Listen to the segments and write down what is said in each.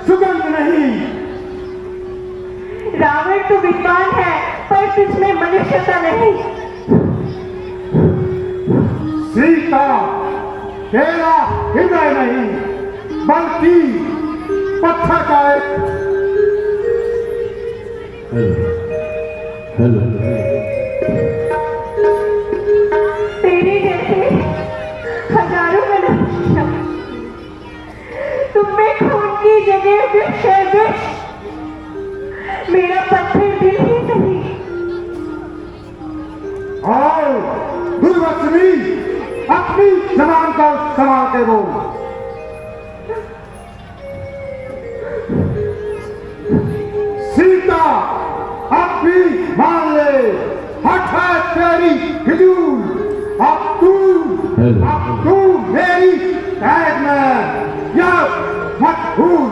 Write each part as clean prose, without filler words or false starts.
सुगंध नहीं। रावण तो विद्वान है पर तुझमें मनुष्यता नहीं। सीता तेरा हृदय नहीं बल्कि पत्थर का एक हेलो तेरे जैसे हजारों मनुष्य तुम में खून की जगह विष है विष। मेरा पत्थर दिल ही सही। और दुर्वचनी अपनी जबान को संभाल के बोल। सीता अब भी मान ले हट है तेरी फिजूल। अब तू मेरी कैद में यह मत भूल।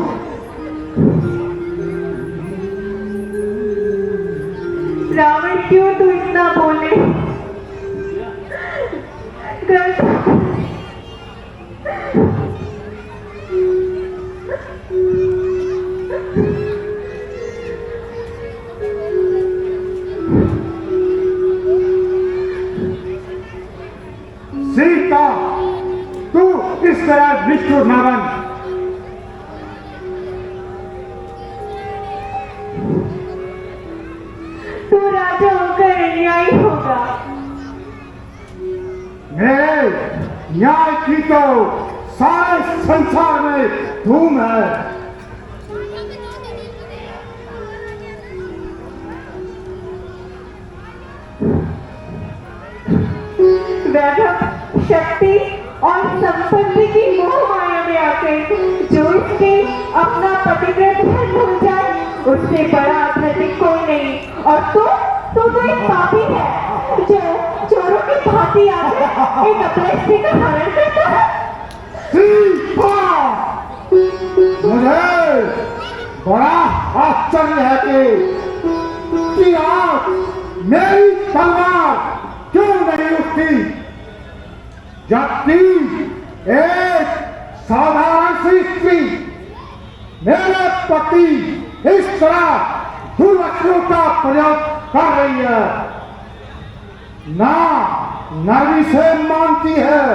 रावण क्यों तू इतना बोले? सीता तू इस तरह निष्ठुर न बन। तू राजा होकर अन्यायी होगा। मेरे न्याय की तो सारे संसार में धूम है। वैभव शक्ति और संपत्ति की मोह माया में आकर जो इसके अपना पतिव्रत धर्म हो जाए उससे बड़ा अधर्मिक कोई नहीं। और तू तो एक पापी है जो चोरों की भांति आकर एक अपने स्त्री का हरण करता है। मुझे बड़ा आश्चर्य है कि आज मेरी तलवार क्यों नहीं उठती जबकि एक साधारण सी स्त्री मेरे पति इस तरह दुर्वचनों का प्रयोग कर रही है। ना नरमी से मानती है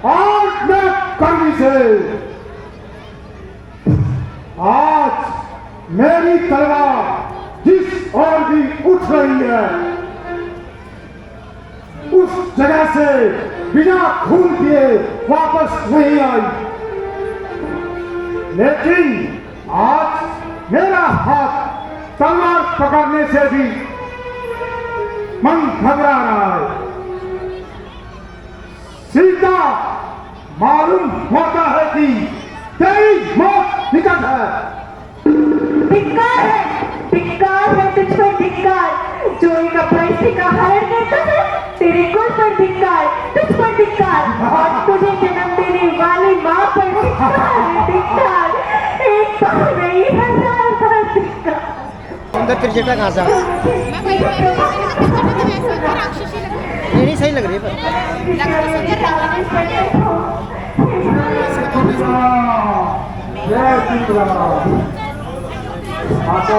और न कर्मी से। आज मेरी तलवार जिस ओर भी उठ रही है उस जगह से बिना खून किए वापस नहीं आई। लेकिन आज मेरा हाथ तलवार पकड़ने से भी मन घबरा रहा है। सीता मालूम होता है कि तेरी मौत निकट है। धिक्कार है तुझ पर धिक्कार जो एक अपराधी का हरण करता है। तेरे कुल पर धिक्कार, तुझ पर धिक्कार और तुझे जन्म देने वाली माँ पर धिक्कार। एक बार नहीं हजार बार धिक्कार। अंदर त्रिजटा कहाँ से ये नहीं सही लग रही है माता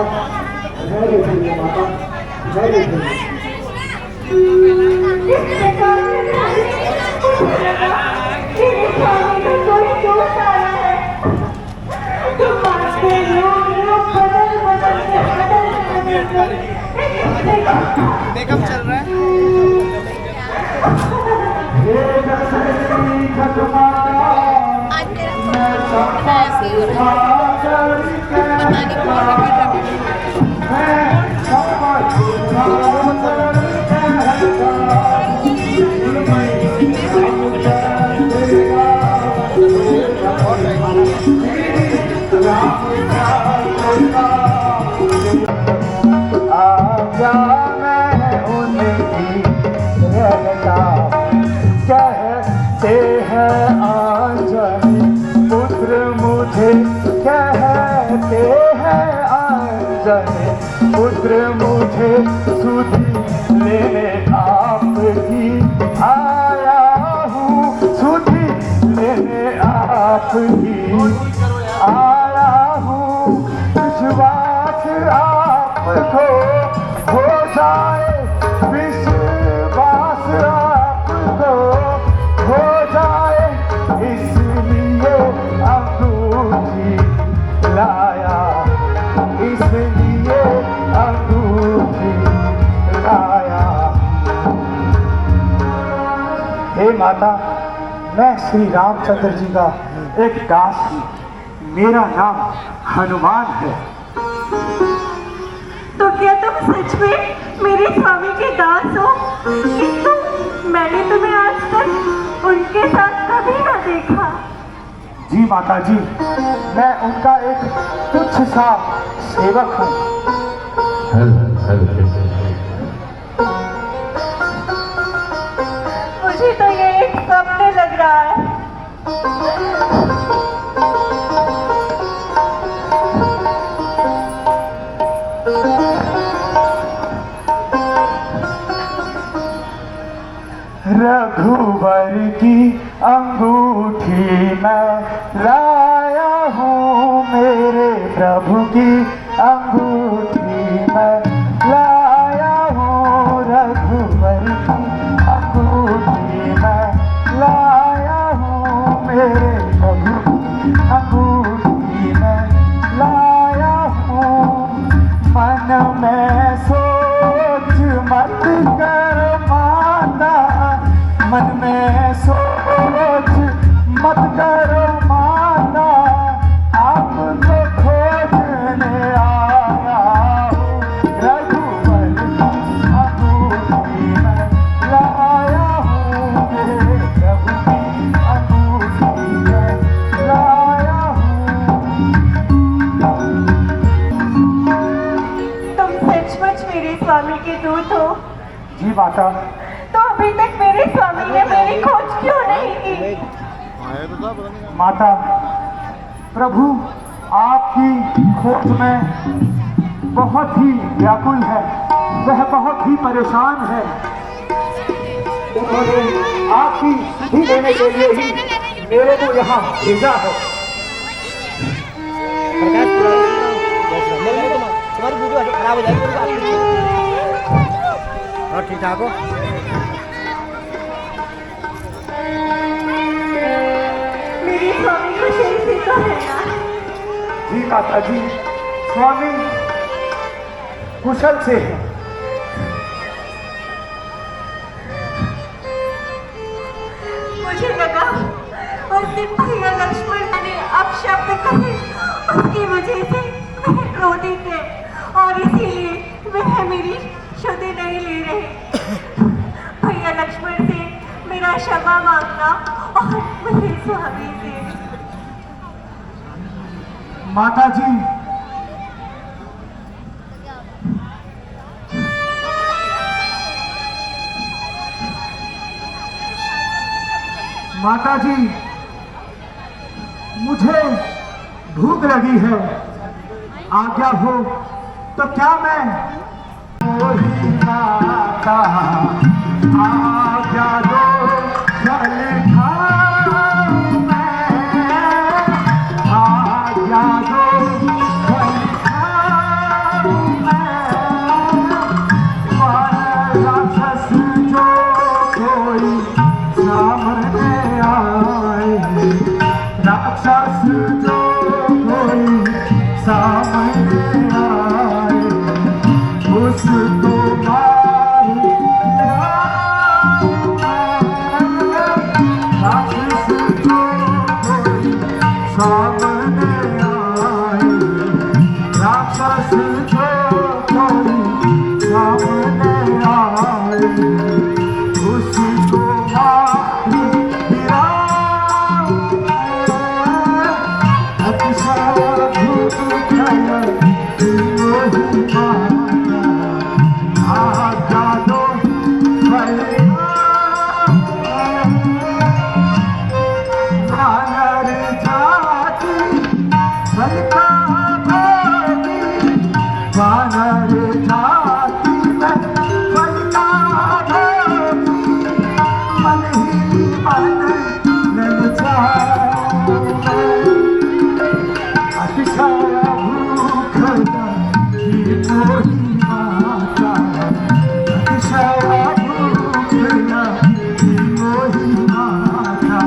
देखम चल रहा है। कहते हैं आंजनी पुत्र मुझे कहते हैं आंजनी पुत्र मुझे सुधी लेने आपकी आया हूँ सुधी लेने आपकी आया हूँ। माता, मैं श्री रामचंद्र जी का एक दास हूँ। मेरा नाम हनुमान है। तो क्या तुम सच में मेरे स्वामी के दास हो? किंतु मैंने तुम्हें आज तक उनके साथ कभी न देखा। जी माता जी, मैं उनका एक तुच्छ सा सेवक हूँ। मुझे तो ये एक स्वप्न लग रहा है। रघुवर की अंगूठी मैं लाया हूँ, मेरे प्रभु की अंगूठी मैं लाया हूँ। रघुवर की अंगूठी मैं लाया हूँ, मेरे प्रभु की अंगूठी मैं लाया हूँ। मन में सोच मत कर माता, मन में सोच मत करो माता, आपको खोजने आया हूँ। रघुवर की अंगूठी मैं लाया हूँ, मेरे प्रभु की अंगूठी मैं लाया हूँ। तुम सचमुच मेरे स्वामी के दूत हो? जी माता। तो अभी तक मेरे स्वामी ने मेरी खोज क्यों नहीं की? माता, प्रभु आपकी खोज में बहुत ही व्याकुल है, वह बहुत ही परेशान है। उन्होंने आपकी ही लेने के लिए ही मेरे को यहाँ भेजा है। तुम्हारी वीडियो खराब हो जाएगी। और ठीक ठाक हो? मेरे स्वामी को शरीर तो है ना? जी माता जी, स्वामी कुशल से है। मुझे लगा उस दिन भैया लक्ष्मण ने अपशब्द कहे, उसकी वजह से वह क्रोधित है और इसीलिए वह मेरी शुद्धि नहीं ले रहे। भैया लक्ष्मण से मेरा क्षमा मांगना और मेरे स्वामी से। माता जी, माता जी, मुझे भूख लगी है, आज्ञा हो तो क्या मैं वही माता आज्ञा दो चल खाऊं मैं, आज्ञा दो चल खाऊं मैं। राक्षस जो कोई सामने आए, राक्षस जो कोई सामने आए, उसको मारूं मैं। राक्षस जो कोई सामने आए, राक्षस जो कोई सामने आए, उसको मारूं गिराऊं मैं। अतिशय भूख वही माता आज्ञा दो चल वानर जाति बलका भागी, वानर जाति में बलका भागी। मन ही मन ललचाऊं मैं, अतिशय भूख लगी वही माता, अतिशय भूख लगी वही माता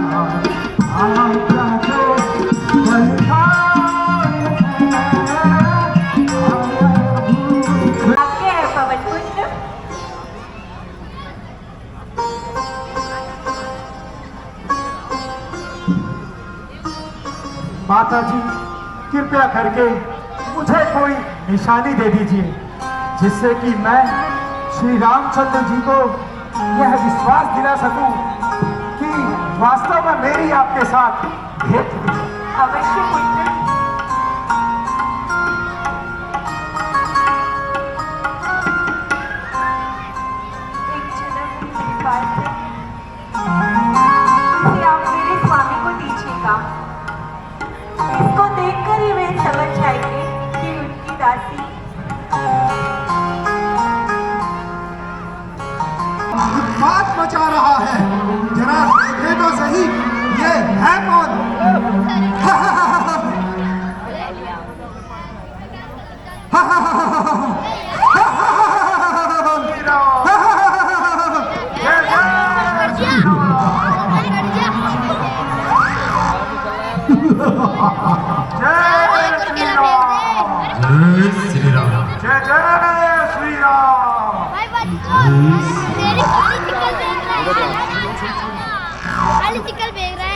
आज्ञा दो चल खाऊं मैं। आज्ञा है पवन पुत्र। कृपया करके मुझे कोई निशानी दे दीजिए जिससे कि मैं श्री रामचंद्र जी को यह विश्वास दिला सकूं कि वास्तव में मेरी आपके साथ भेंट हुई है। अवश्य पुत्र। एक झलक मेरे पास है, इसे आप मेरे स्वामी को दीजिएगा। इसको देखकर ही वे समझ जाएंगे कि उनकी दासी बात मचा रहा है, जरा देखे तो सही ये है कौन? श्री राम, जय जय श्री राम। चिकल फेंक रहा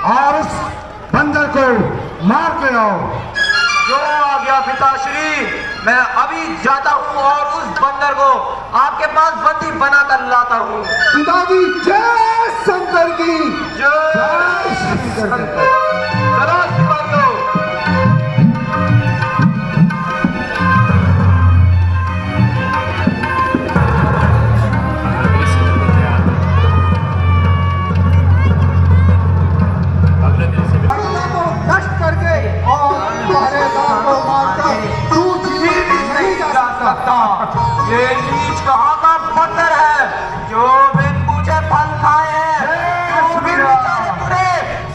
और उस बंदर को मार के आओ। जो आ गया पिताश्री, मैं अभी जाता हूँ और उस बंदर को आपके पास बंदी बनाकर लाता हूँ। पिताजी जय शंकर की जय शंकर। चलो सिपाहियों। नष्ट करके और पहरेदार को मारकर तू जीवित नहीं जा सकता। ये नीच कहाँ का बंदर है जो बिन पूछे फल खाए हैं? क्यों भी बेचारे पूरे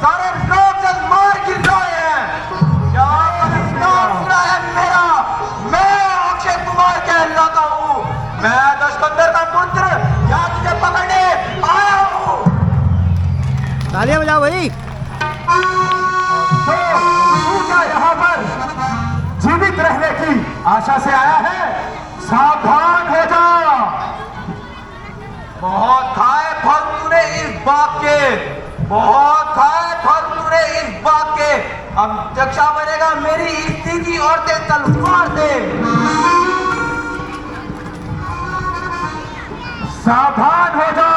सारे लोग जब मार गिर रहे हैं? क्या कभी नाम सुना है मेरा? मैं अक्षय कुमार कहलाता हूँ। मैं दशकंदर का पुत्र यहाँ तुझे पकड़ने आया हूँ। तालियां बजाओ भाई। तू क्या यहाँ पर जीवित रहने की आशा से आया है? सावधान हो जा। बहुत खाए फल तूने इस बाग के, बहुत खाए फल तूने इस बाग के। अब रक्षा बनेगा मेरी स्त्री की औरतें तलवार से। सावधान हो जा।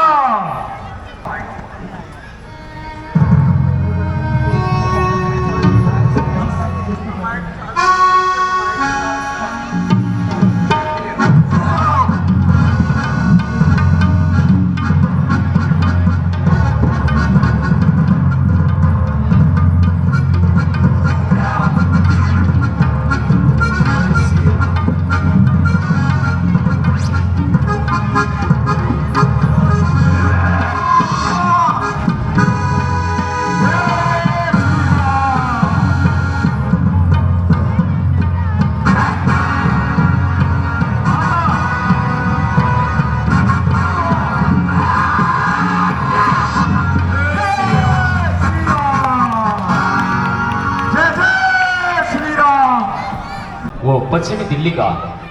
वो पश्चिमी दिल्ली का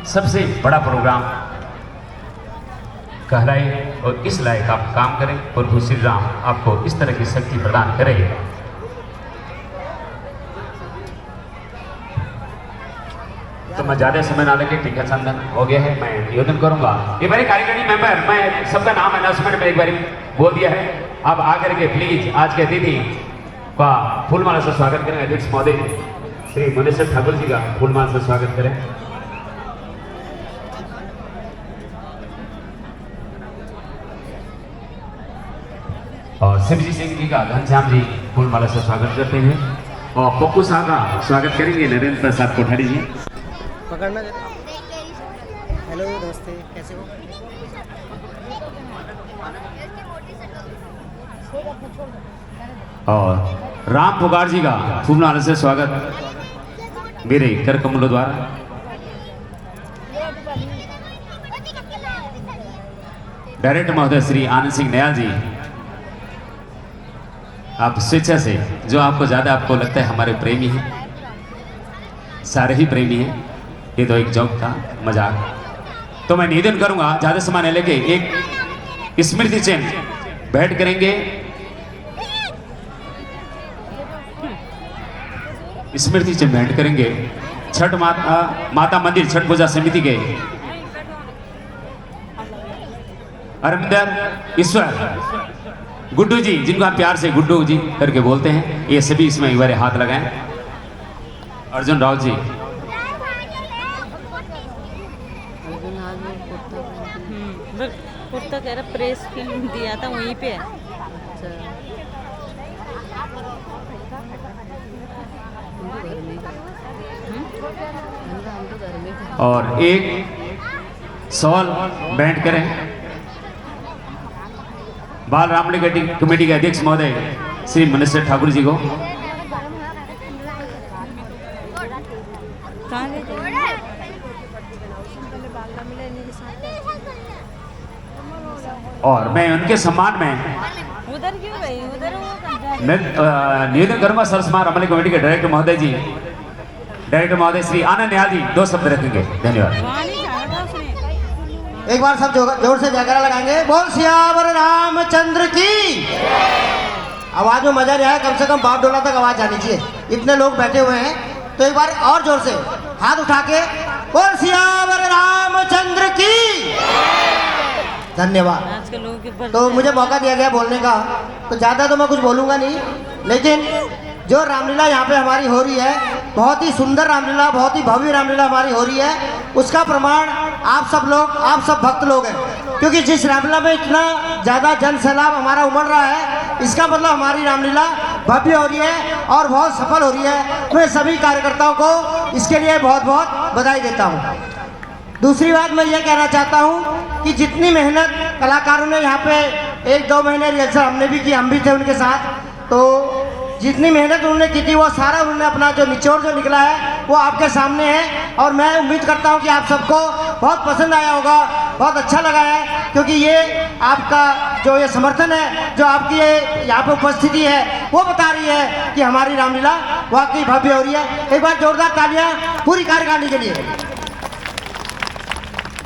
सबसे बड़ा प्रोग्राम कहलाए और इस लायक आप काम करें। प्रभु श्री राम आपको इस तरह की शक्ति प्रदान करे। तो मैं ज़्यादा समय ना लेके टीका चंदन हो गया है, मैं निवेदन करूंगा। ये मेरे कार्यकारिणी मेंबर, मैं सबका नाम अनाउंसमेंट में एक बार बोल दिया है। अब आकर के प्लीज आज के अतिथि का फूलमाला से स्वागत करें। अध्यक्ष महोदय श्री मनेश्वर ठाकुर जी का फूलमाला से स्वागत करें। और शिवजी सिंह जी का घनश्याम जी फूलमाला से स्वागत करते हैं। और पप्पू शाह का स्वागत करेंगे नरेंद्र प्रसाद कोठारी जी। पकड़ना। हेलो दोस्ते, कैसे हो? और राम पुकार जी का फूलमाला से स्वागत मेरे कर कमलों द्वारा। डायरेक्टर महोदय श्री आनंद सिंह नयाल जी, आप स्वेच्छा से, जो आपको ज़्यादा आपको लगता है हमारे प्रेमी हैं, सारे ही प्रेमी हैं, ये तो एक जोक था, मजाक। तो मैं निवेदन करूंगा ज़्यादा समय लेके एक स्मृति चिन्ह भेंट करेंगे। स्मृति चिन्ह भेंट करेंगे छठ माता मंदिर छठ पूजा समिति के अरविंदर ईश्वर गुड्डू जी, जिनको आप प्यार से गुड्डू जी करके बोलते हैं, ये सभी इसमें एक बार हाथ लगाएं। अर्जुन राव जी, कुर्ता कह रहा प्रेस फिल्म दिया था वहीं पे है। अच्छा, और एक सवाल बैंड करें बाल रामलीला कमेटी के अध्यक्ष महोदय श्री मनीष ठाकुर जी को। कहाँ गए थे? और मैं उनके सम्मान में उधर क्यों गई? उधर वो निवेदन करूंगा सरसमा रामलीला कमेटी के डायरेक्टर महोदय जी, डायरेक्टर महोदय श्री आनंद नयाल जी 2 शब्द रखेंगे। धन्यवाद। वहाँ नहीं जाना था उसने। एक बार सब जोर से जयकारा लगाएंगे, बोल सियावर रामचंद्र की। आवाज में मजा नहीं आया, कम से कम बाप डोला तक आवाज आनी चाहिए, इतने लोग बैठे हुए हैं। तो एक बार और जोर से हाथ उठा के बोल सियावर रामचंद्र की। धन्यवाद। आज के लोगों के तो मुझे मौका दिया गया बोलने का, तो ज़्यादा तो मैं कुछ बोलूँगा नहीं, लेकिन जो रामलीला यहाँ पे हमारी हो रही है, बहुत ही सुंदर रामलीला, बहुत ही भव्य रामलीला हमारी हो रही है, उसका प्रमाण आप सब लोग, आप सब भक्त लोग हैं। क्योंकि जिस रामलीला में इतना ज़्यादा जन सैलाब हमारा उमड़ रहा है, इसका मतलब हमारी रामलीला भव्य हो रही है और बहुत सफल हो रही है। मैं सभी कार्यकर्ताओं को इसके लिए बहुत बहुत बधाई देता हूँ। दूसरी बात मैं ये कहना चाहता हूँ कि जितनी मेहनत कलाकारों ने यहाँ पे 1-2 महीने रिहर्सल हमने भी की, हम भी थे उनके साथ, तो जितनी मेहनत उन्होंने की थी वो सारा उन्होंने अपना जो निचोड़ जो निकला है वो आपके सामने है। और मैं उम्मीद करता हूँ कि आप सबको बहुत पसंद आया होगा, बहुत अच्छा लगा है, क्योंकि ये आपका जो ये समर्थन है, जो आपकी ये यहाँ पे उपस्थिति है, वो बता रही है कि हमारी रामलीला वाकई भव्य हो रही है। एक बार जोरदार तालियां पूरी कार्यकारिणी के लिए।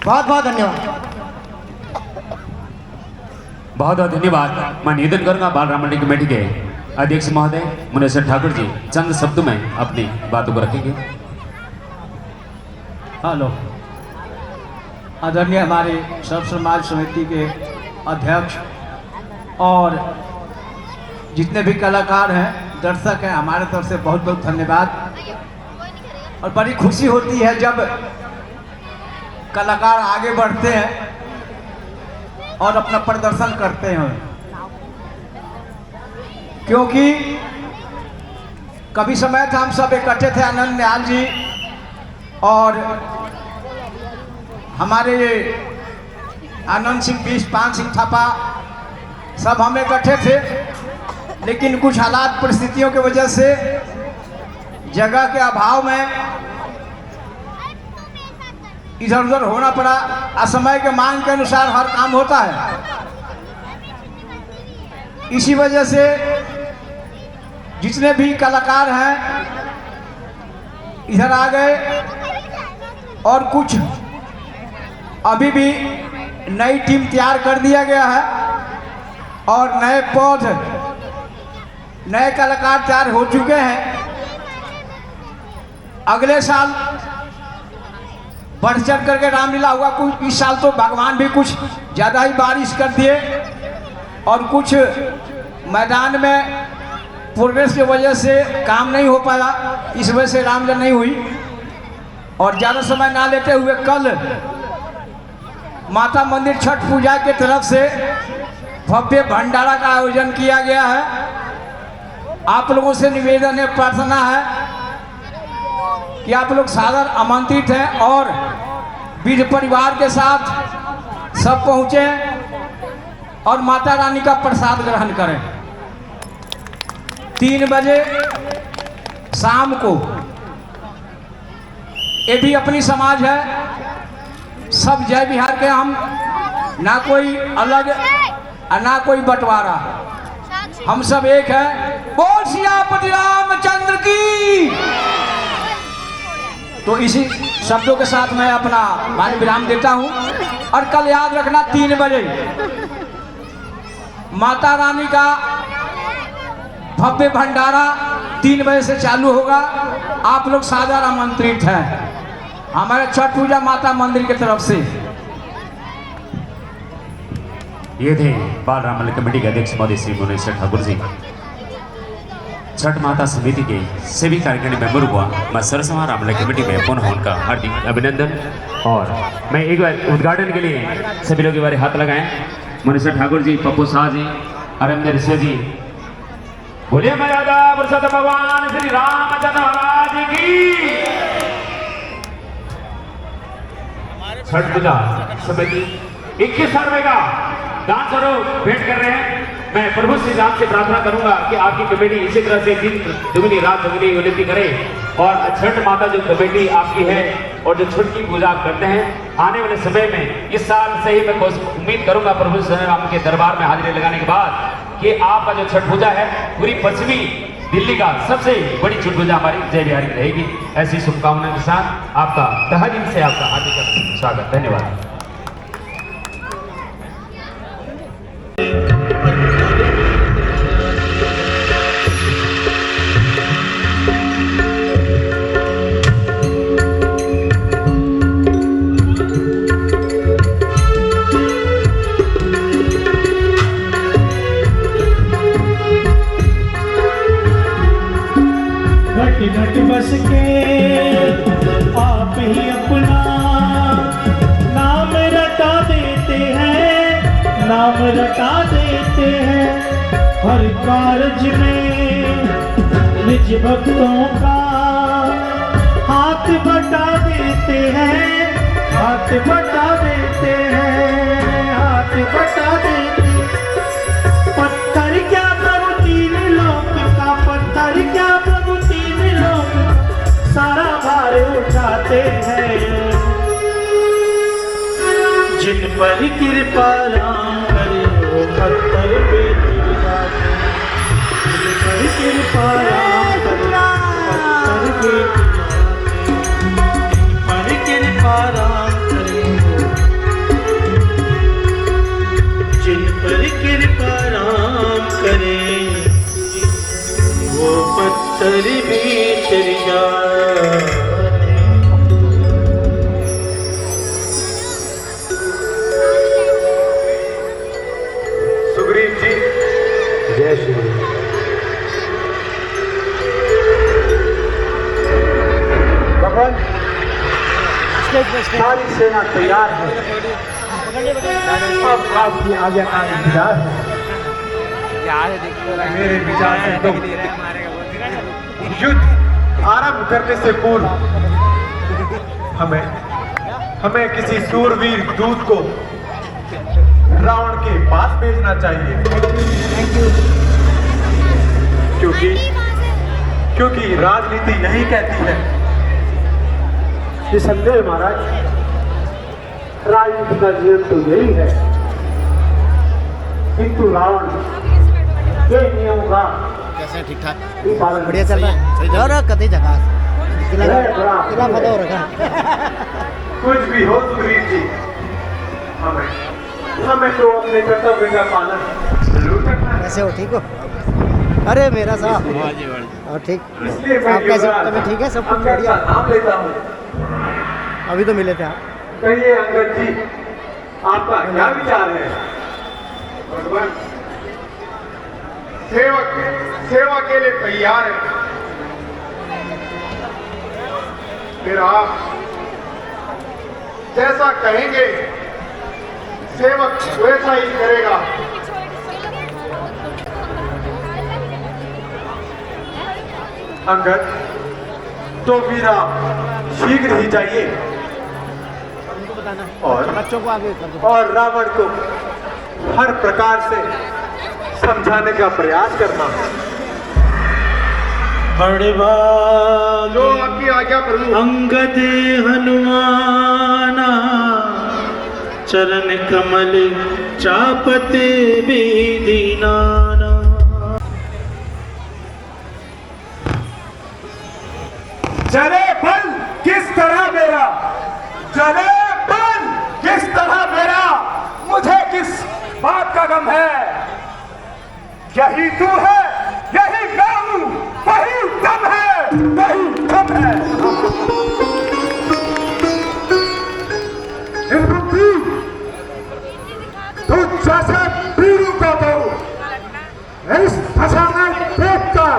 बहुत बहुत धन्यवाद। बहुत बहुत धन्यवाद। मैं निवेदन करूंगा बाल रामलीला कमेटी के अध्यक्ष महोदय मनीष ठाकुर जी चंद शब्दों में अपनी बातों को रखेंगे। हेलो, आदरणीय हमारे सर्व समाज समिति के अध्यक्ष और जितने भी कलाकार हैं, दर्शक हैं, हमारे तरफ से बहुत बहुत धन्यवाद। और बड़ी खुशी होती है जब कलाकार आगे बढ़ते हैं और अपना प्रदर्शन करते हैं, क्योंकि कभी समय था हम सब इकट्ठे थे, आनंद नयाल जी और हमारे आनंद सिंह बीस, पान सिंह थापा, सब हम इकट्ठे थे, लेकिन कुछ हालात परिस्थितियों की वजह से, जगह के अभाव में इधर उधर होना पड़ा। असमय के मांग के अनुसार हर काम होता है, इसी वजह से जितने भी कलाकार हैं इधर आ गए और कुछ अभी भी नई टीम तैयार कर दिया गया है और नए पौध, नए कलाकार तैयार हो चुके हैं। अगले साल बढ़ चढ़ करके रामलीला हुआ। कुछ इस साल तो भगवान भी कुछ ज़्यादा ही बारिश कर दिए और कुछ मैदान में प्रोग्रेस की वजह से काम नहीं हो पाया, इस वजह से रामलीला नहीं हुई। और ज़्यादा समय ना लेते हुए कल माता मंदिर छठ पूजा के तरफ से भव्य भंडारा का आयोजन किया गया है। आप लोगों से निवेदन है, प्रार्थना है कि आप लोग सादर आमंत्रित हैं और बीज परिवार के साथ सब पहुँचे और माता रानी का प्रसाद ग्रहण करें। 3 बजे शाम को, ये भी अपनी समाज है, सब जय बिहार के हम ना कोई अलग और ना कोई बंटवारा, हम सब एक है। बोल सियापति रामचंद्र की। तो इसी शब्दों के साथ मैं अपना मान विराम देता हूं। और कल याद रखना 3 बजे माता रानी का भव्य भंडारा 3 बजे से चालू होगा। आप लोग सादर आमंत्रित हैं हमारे छठ पूजा माता मंदिर की तरफ से। ये थे बाल रामलला कमेटी के अध्यक्ष महोदय श्री मुनेश्वर ठाकुर जी। छठ माता समिति के सभी कार्यकारिणी मेंबर हुआ मैं सरसमा रामलला कमेटी में पुनः उनका हार्दिक अभिनंदन। और मैं एक बार उद्घाटन के लिए सभी लोग एक बार हाथ लगाएं। मुनेश्वर ठाकुर जी, पप्पू शाह जी, अरविंद ऋषि जी। बोलिए मर्यादा पुरुषोत्तम भगवान श्री रामचंद्र महाराज की। छठ पूजा समिति 21,000 रुपए का दान स्वरूप भेंट कर रहे हैं। मैं प्रभु श्री राम से प्रार्थना करूंगा कि आपकी कमेटी इसी तरह से दिन दुगनी रात दुगनी उन्नति करे। और छठ माता जो कमेटी आपकी है और जो छठ की पूजा आप करते हैं, आने वाले समय में इस साल से ही मैं उम्मीद करूंगा प्रभु श्री राम के दरबार में हाजिरी लगाने के बाद कि आपका जो छठ पूजा है पूरी पश्चिमी दिल्ली का सबसे बड़ी छठ पूजा हमारी जय बिहारी में रहेगी। ऐसी शुभकामनाओं के साथ आपका तहे दिल से आपका हार्दिक स्वागत। धन्यवाद। घट बस के आप ही अपना नाम रटा देते हैं, नाम रटा देते हैं। हर कारज में निज भक्तों का हाथ बटा देते हैं, हाथ बटा देते हैं, हाथ बटा देते हैं। पत्थर क्या प्रभु 3 लोक का, पत्थर क्या प्रभु 3 लोक का, सारा भार उठाते हैं। जिन पर कृपा राम करे वो पत्थर पे गिर जाते हैं। जिन पर कृपा राम करे पत्थर पे गिर जाते हैं। जिन पर कृपा राम करे जिन पर कृपा राम करे वो पत्थर भी गिर जाते। सुग्रीव जी, जय श्री राम। भगवान, सारी सेना तैयार है, अब आपकी आज्ञा का इंतजार है। मेरे विचार से तो युद्ध आरंभ करने से पूर्व हमें किसी सूरवीर दूत को रावण के पास भेजना चाहिए। क्योंकि राजनीति यही कहती है कि संदेह महाराज, राजनीति का नियम तो यही है, किंतु रावण के नियम का कैसे ठीक ठाक पालन बढ़िया चल रहा है। और कति जगह किला फदा हो रखा। कुछ भी हो सुग्रीव जी, हमें तो अपने कर्तव्य का पालन जरूर करना है। कैसे हो, ठीक हो? अरे मेरा साहब और ठीक, इसलिए आप कैसे हो? तभी ठीक है, सब कुछ बढ़िया। नाम लेता हूँ। अभी तो मिले थे आप। कहिए अंगद जी, आपका क्या विचार है? भगवान, सेवा के लिए तैयार है। फिर आप जैसा कहेंगे सेवक वैसा ही करेगा। अंगद, तो मीरा शीघ्र ही जाइए और बच्चों को आगे कर दो। और रावण को हर प्रकार से समझाने का प्रयास करना। बड़े जो आपकी आज्ञा प्रभु। अंगद हनुमाना चरण कमल चापते भी दीनाना। जले बल किस तरह मेरा, जले बल किस तरह मेरा, मुझे किस बात का गम है। यही तू है, यही मैं हूं, वही दम है, वही दम है। तू जैसे पीरू को दो इस दशा में देख कर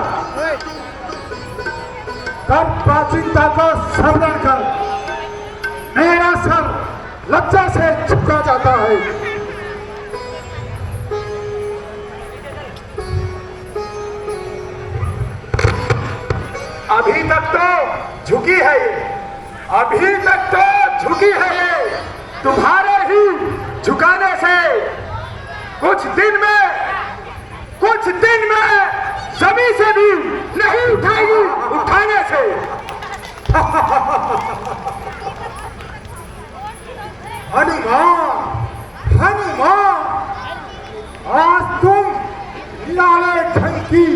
प्राचीनता को स्मरण कर मेरा सर लज्जा से झुका जाता है। अभी तक तो झुकी है ये, अभी तक तो झुकी है ये। तुम्हारे ही झुकाने से कुछ दिन में जमीन से भी नहीं उठाएगी, उठाने से। हनुमान, हनुमान, आज तुम लाले ढंग की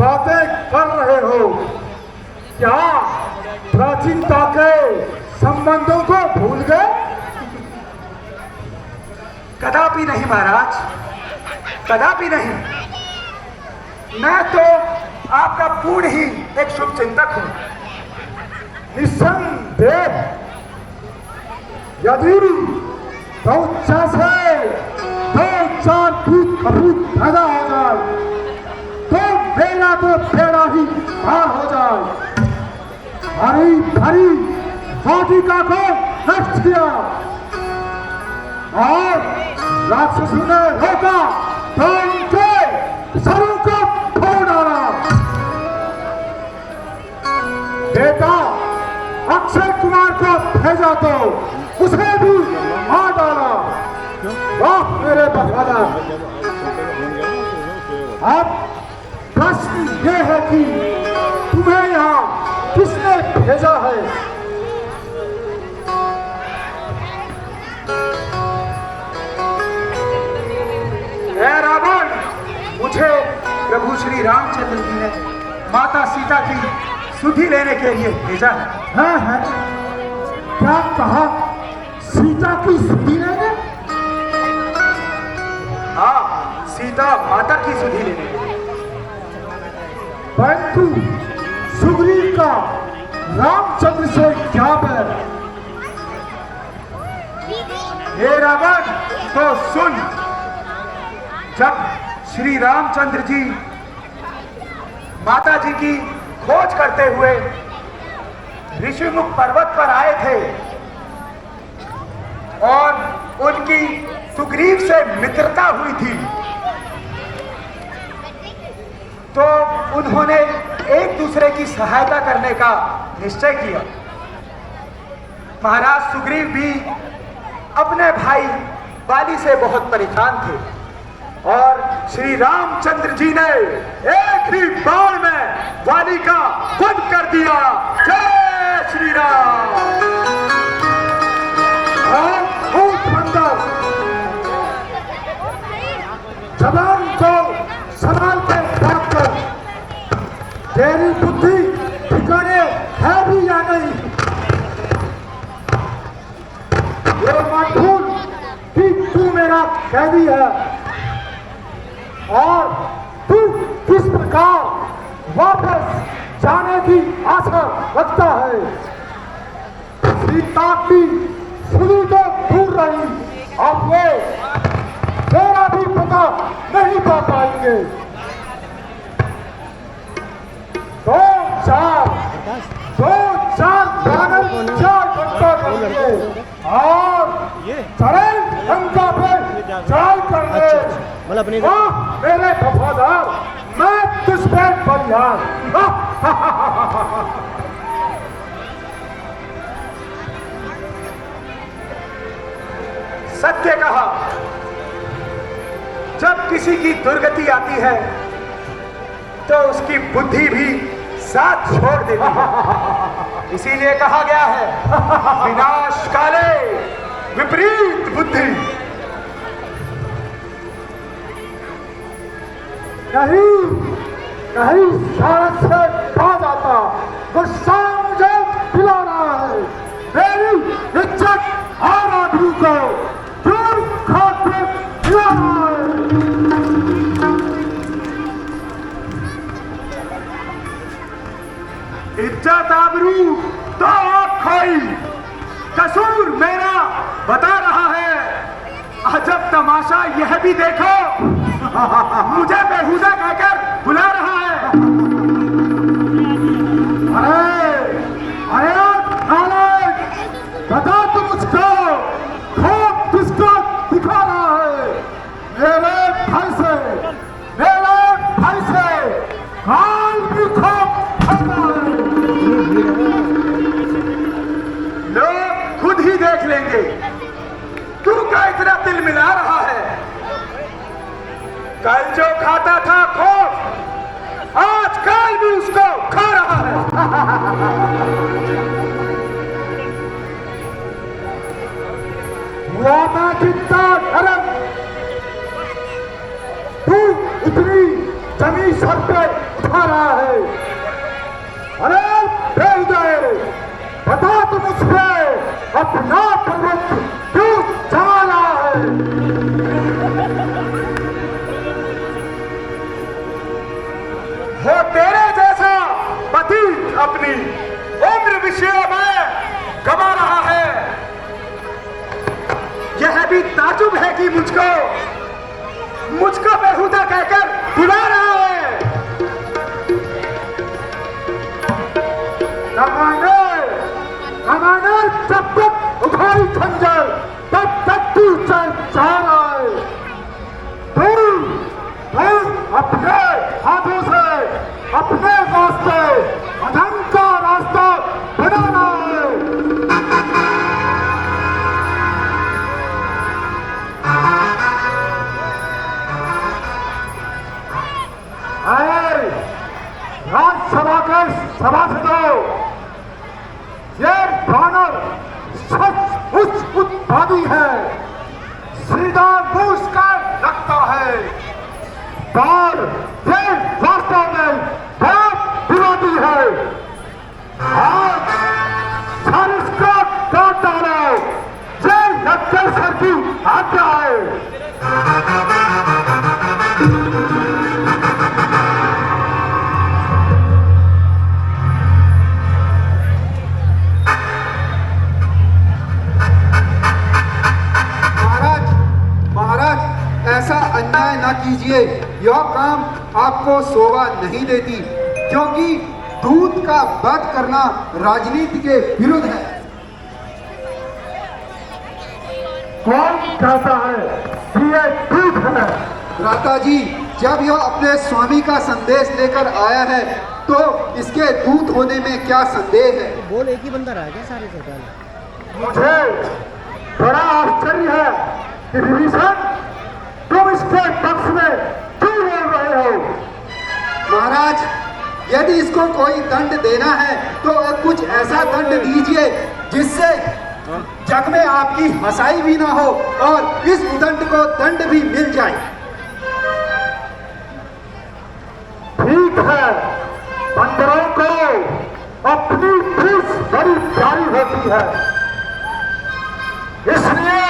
बातें कर रहे हो क्या? प्राचीनता के संबंधों को भूल गए? कदापि नहीं महाराज, कदापि नहीं। मैं तो आपका पूर्ण ही एक शुभ चिंतक हूं। निस्संदेह यदि गौचा से 2-4 फूट कपूत पैदा हो जाए तो मेरा तो फेरा ही पार हो जाए। हरी भरी वाटिका को नष्ट किया और राक्षसों ने रोका तो उनके सरों को फोड़ डाला। बेटा अक्षय कुमार को भेजा तो उसे भी मार डाला। वाह मेरे बहादुर। अब प्रश्न ये है कि तुम्हें यहाँ किसने भेजा है? रावण, मुझे प्रभु श्री रामचंद्र जी ने माता सीता की सुधि लेने के लिए भेजा है। है? क्या कहा? सीता की सुधि लेने? हाँ, सीता माता की सुधि लेने। परंतु सुग्रीव का रामचंद्र से क्या बैर? हे रावण, तो सुन। जब श्री रामचंद्र जी माता जी की खोज करते हुए ऋषिमुख पर्वत पर आए थे और उनकी सुग्रीव से मित्रता हुई थी, तो उन्होंने एक दूसरे की सहायता करने का निश्चय किया। महाराज सुग्रीव भी अपने भाई बाली से बहुत परेशान थे और श्री रामचंद्र जी ने एक ही बाण में वाली का वध कर दिया। जय श्री राम। और भूत बंदर जबान को संभाल के बात कर, तेरी बुद्धि ठिकाने है भी या नहीं? ये मत भूल कि तू मेरा कैदी है और तू किस प्रकार वापस जाने की आशा रखता है। सीता की सुधि तो दूर रही, अब ये तेरा भी पता नहीं पा पाएंगे। 2-4 बानर 4 घंटा करेंगे और चढ़े लंका पे चढ़ाई करने। वाह मेरे वफादार, मैं तुझ पर बलिहार। सत्य कहा, जब किसी की दुर्गति आती है तो उसकी बुद्धि भी साथ छोड़ देती है। इसीलिए कहा गया है विनाश काले विपरीत बुद्धि। नहीं नहीं शायद से बाज आता, गुस्सा मुझे पिला रहा है। मेरी इज्जत और आदमी को दूर खाते पिला रहा है। इज्जत आबरू तो आप खोई, कसूर मेरा बता रहा है। अजब तमाशा यह भी देखो, मुझे बेहुदा कहकर बुला रहा है। अरे अरे नालायक, बता तुम मुझको खूब किसको दिखा रहा है? मेरे भाई से काल भी खूब फंसा है। लोग खुद ही देख लेंगे तू क्या इतना दिल मिला रहा है। कल जो खाता था खौफ, आज कल भी उसको खा रहा है। वो मैं कितना नरम, तू इतनी जमी सर पे उठा रहा है। अरे बेहुदे, बता तू मुझसे अपना प्रभुत्व क्यों जमा रहा है? वो तेरे जैसा पति अपनी उम्र विषयों में गवा रहा है। यह भी ताजुब है कि मुझको बेहुदा कहकर बुला रहा है। कमाने जब तक उठाई खंजर, तब तक तू चाह रहा है। तू अपने हाथों से अपने वास्ते अधर्म का रास्ता बना रहा है। राज्यसभा के सभासदों, ये बानर सच उच्च उत्पादी है, सीधा मुंह का लगता है, पर ये वास्तव में बहुत विरोधी है। आज सर इसका काट डालो, ये लक्ष्य सर की आज्ञा है। ऐसा अन्याय ना कीजिए, यह काम आपको शोभा नहीं देती, क्योंकि दूत का वध करना राजनीति के विरुद्ध है। कौन कहता है कि ये दूत है? राता जी, जब यह अपने स्वामी का संदेश लेकर आया है तो इसके दूत होने में क्या संदेह है? बोल, एक ही बंदा रहा क्या सारे से? मुझे बड़ा आश्चर्य है कि विभीषण तुम इसके पक्ष में क्यों बोल रहे हो? महाराज, यदि इसको कोई दंड देना है तो कुछ ऐसा दंड दीजिए जिससे जग में आपकी हंसाई भी ना हो और इस दंड को दंड भी मिल जाए। ठीक है, बंदरों को अपनी फीस बड़ी प्यारी होती है, इसलिए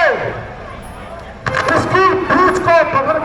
इसकी फीस को पकड़